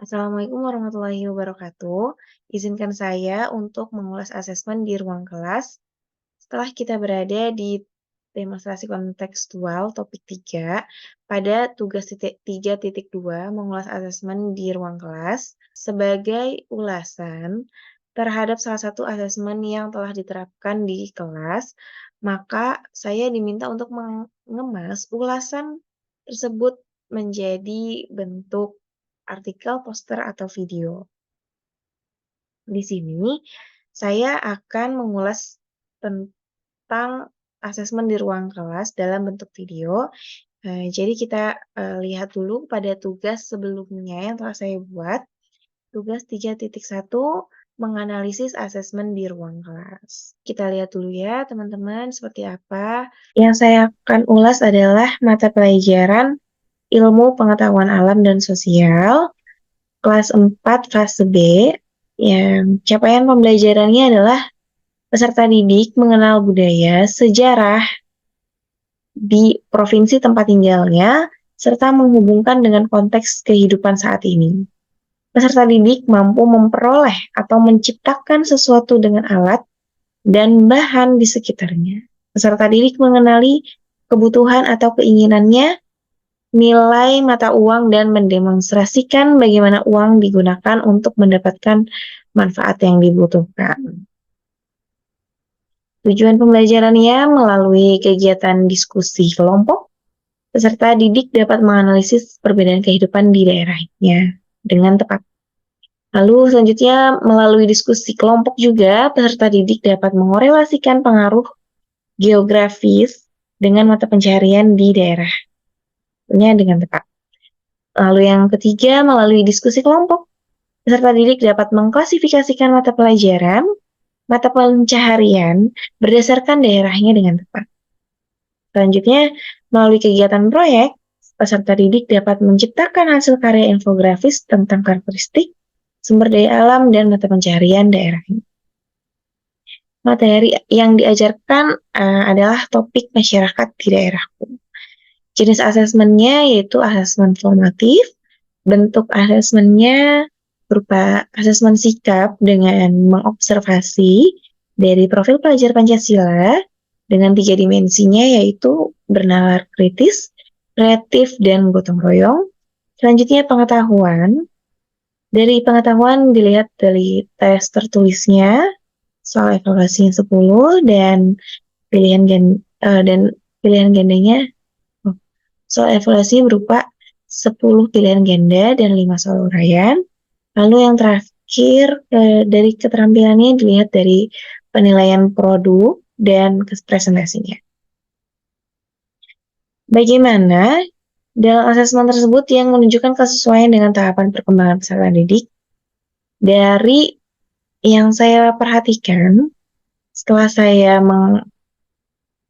Assalamualaikum warahmatullahi wabarakatuh. Izinkan saya untuk mengulas asesmen di ruang kelas setelah kita berada di demonstrasi kontekstual topik 3 pada tugas 3.2 mengulas asesmen di ruang kelas sebagai ulasan terhadap salah satu asesmen yang telah diterapkan di kelas, maka saya diminta untuk mengemas ulasan tersebut menjadi bentuk artikel, poster, atau video. Di sini, saya akan mengulas tentang asesmen di ruang kelas dalam bentuk video. Jadi kita lihat dulu pada tugas sebelumnya yang telah saya buat. Tugas 3.1 menganalisis asesmen di ruang kelas. Kita lihat dulu ya teman-teman seperti apa. Yang saya akan ulas adalah mata pelajaran Ilmu Pengetahuan Alam dan Sosial kelas 4 fase B, yang capaian pembelajarannya adalah peserta didik mengenal budaya, sejarah di provinsi tempat tinggalnya, serta menghubungkan dengan konteks kehidupan saat ini. Peserta didik mampu memperoleh atau menciptakan sesuatu dengan alat dan bahan di sekitarnya. Peserta didik mengenali kebutuhan atau keinginannya, nilai mata uang, dan mendemonstrasikan bagaimana uang digunakan untuk mendapatkan manfaat yang dibutuhkan. Tujuan pembelajarannya melalui kegiatan diskusi kelompok, peserta didik dapat menganalisis perbedaan kehidupan di daerahnya dengan tepat. Lalu selanjutnya melalui diskusi kelompok juga, peserta didik dapat mengorelasikan pengaruh geografis dengan mata pencaharian di daerahnya dengan tepat. Lalu yang ketiga, melalui diskusi kelompok, peserta didik dapat mengklasifikasikan mata pelajaran, mata pencaharian berdasarkan daerahnya dengan tepat. Selanjutnya, melalui kegiatan proyek, peserta didik dapat menciptakan hasil karya infografis tentang karakteristik, sumber daya alam, dan mata pencaharian daerahnya. Materi yang diajarkan adalah topik masyarakat di daerahku. Jenis asesmennya yaitu asesmen formatif, bentuk asesmennya berupa asesmen sikap dengan mengobservasi dari profil pelajar Pancasila dengan 3 dimensinya yaitu bernalar kritis, kreatif, dan gotong royong. Selanjutnya pengetahuan. Dari pengetahuan dilihat dari tes tertulisnya, soal evaluasinya 10 dan pilihan gandanya. Soal evaluasinya berupa 10 pilihan ganda dan 5 soal uraian. Lalu yang terakhir dari keterampilannya dilihat dari penilaian produk dan presentasinya. Bagaimana dalam asesmen tersebut yang menunjukkan kesesuaian dengan tahapan perkembangan peserta didik? Dari yang saya perhatikan setelah saya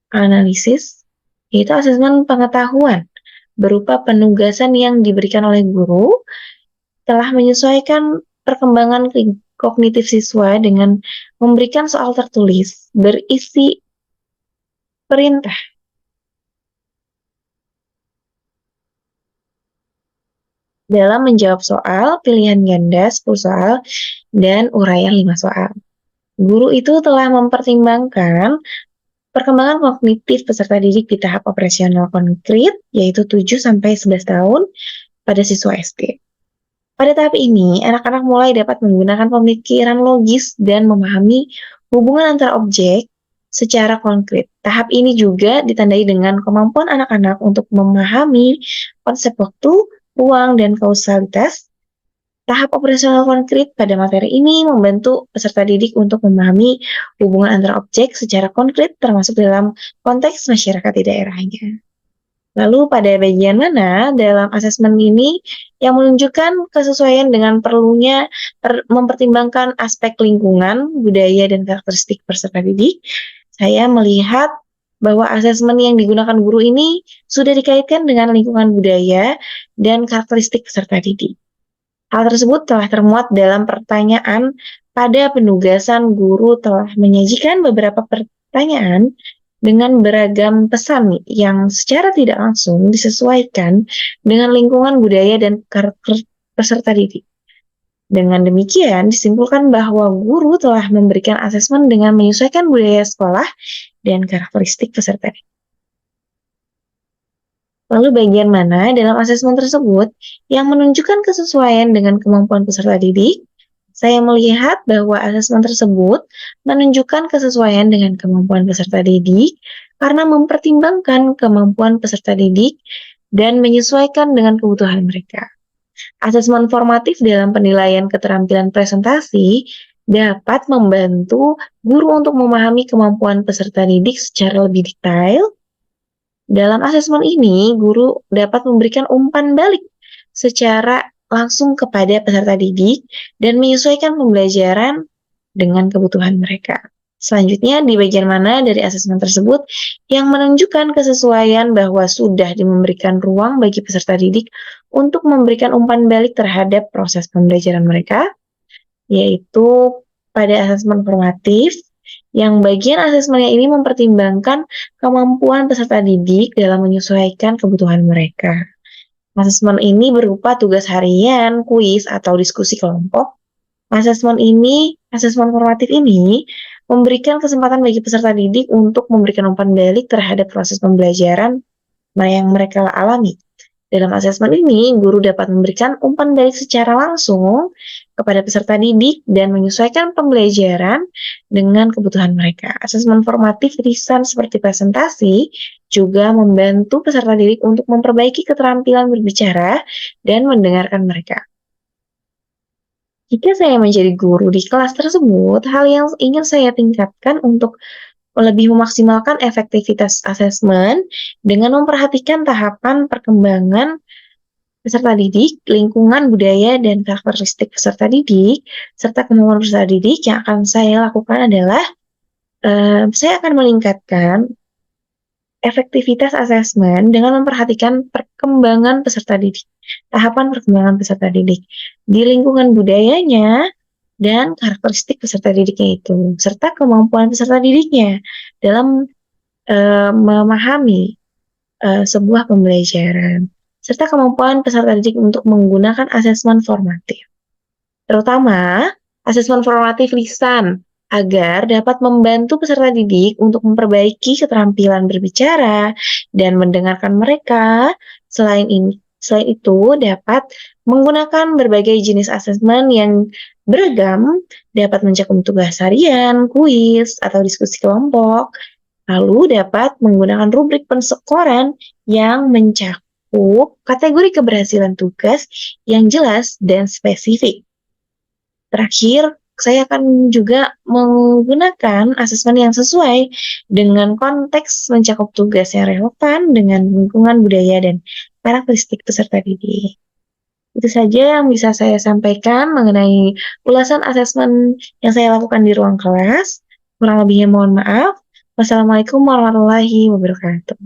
menganalisis, yaitu asesmen pengetahuan berupa penugasan yang diberikan oleh guru telah menyesuaikan perkembangan kognitif siswa dengan memberikan soal tertulis berisi perintah. Dalam menjawab soal, pilihan ganda 10 soal, dan uraian 5 soal. Guru itu telah mempertimbangkan perkembangan kognitif peserta didik di tahap operasional konkret, yaitu 7-11 tahun pada siswa SD. Pada tahap ini, anak-anak mulai dapat menggunakan pemikiran logis dan memahami hubungan antara objek secara konkret. Tahap ini juga ditandai dengan kemampuan anak-anak untuk memahami konsep waktu, ruang, dan kausalitas. Tahap operasional konkret pada materi ini membantu peserta didik untuk memahami hubungan antara objek secara konkret termasuk dalam konteks masyarakat di daerahnya. Lalu pada bagian mana dalam asesmen ini yang menunjukkan kesesuaian dengan perlunya mempertimbangkan aspek lingkungan, budaya, dan karakteristik peserta didik? Saya melihat bahwa asesmen yang digunakan guru ini sudah dikaitkan dengan lingkungan budaya dan karakteristik peserta didik. Hal tersebut telah termuat dalam pertanyaan pada penugasan. Guru telah menyajikan beberapa pertanyaan dengan beragam pesan yang secara tidak langsung disesuaikan dengan lingkungan budaya dan karakter peserta didik. Dengan demikian, disimpulkan bahwa guru telah memberikan asesmen dengan menyesuaikan budaya sekolah dan karakteristik peserta. Lalu bagian mana dalam asesmen tersebut yang menunjukkan kesesuaian dengan kemampuan peserta didik? Saya melihat bahwa asesmen tersebut menunjukkan kesesuaian dengan kemampuan peserta didik karena mempertimbangkan kemampuan peserta didik dan menyesuaikan dengan kebutuhan mereka. Asesmen formatif dalam penilaian keterampilan presentasi dapat membantu guru untuk memahami kemampuan peserta didik secara lebih detail. Dalam asesmen ini, guru dapat memberikan umpan balik secara langsung kepada peserta didik dan menyesuaikan pembelajaran dengan kebutuhan mereka. Selanjutnya, di bagian mana dari asesmen tersebut yang menunjukkan kesesuaian bahwa sudah memberikan ruang bagi peserta didik untuk memberikan umpan balik terhadap proses pembelajaran mereka, yaitu pada asesmen formatif, yang bagian asesmennya ini mempertimbangkan kemampuan peserta didik dalam menyesuaikan kebutuhan mereka. Asesmen ini berupa tugas harian, kuis, atau diskusi kelompok. Asesmen formatif ini memberikan kesempatan bagi peserta didik untuk memberikan umpan balik terhadap proses pembelajaran yang mereka alami. Dalam asesmen ini, guru dapat memberikan umpan balik secara langsung kepada peserta didik dan menyesuaikan pembelajaran dengan kebutuhan mereka. Asesmen formatif lisan seperti presentasi juga membantu peserta didik untuk memperbaiki keterampilan berbicara dan mendengarkan mereka. Jika saya menjadi guru di kelas tersebut, hal yang ingin saya tingkatkan untuk lebih memaksimalkan efektivitas asesmen dengan memperhatikan tahapan perkembangan peserta didik, lingkungan, budaya, dan karakteristik peserta didik, serta kemampuan peserta didik. Yang akan saya lakukan adalah saya akan meningkatkan efektivitas asesmen dengan memperhatikan perkembangan peserta didik, tahapan perkembangan peserta didik di lingkungan budayanya dan karakteristik peserta didiknya itu, serta kemampuan peserta didiknya dalam memahami sebuah pembelajaran, serta kemampuan peserta didik untuk menggunakan asesmen formatif. Terutama, asesmen formatif lisan agar dapat membantu peserta didik untuk memperbaiki keterampilan berbicara dan mendengarkan mereka. Selain itu, dapat menggunakan berbagai jenis asesmen yang beragam, dapat mencakup tugas harian, kuis, atau diskusi kelompok. Lalu dapat menggunakan rubrik penskoran yang mencakup kategori keberhasilan tugas yang jelas dan spesifik. Terakhir, saya akan juga menggunakan asesmen yang sesuai dengan konteks mencakup tugas yang relevan dengan lingkungan budaya dan karakteristik peserta didik. Itu saja yang bisa saya sampaikan mengenai ulasan asesmen yang saya lakukan di ruang kelas. Kurang lebihnya mohon maaf. Wassalamualaikum warahmatullahi wabarakatuh.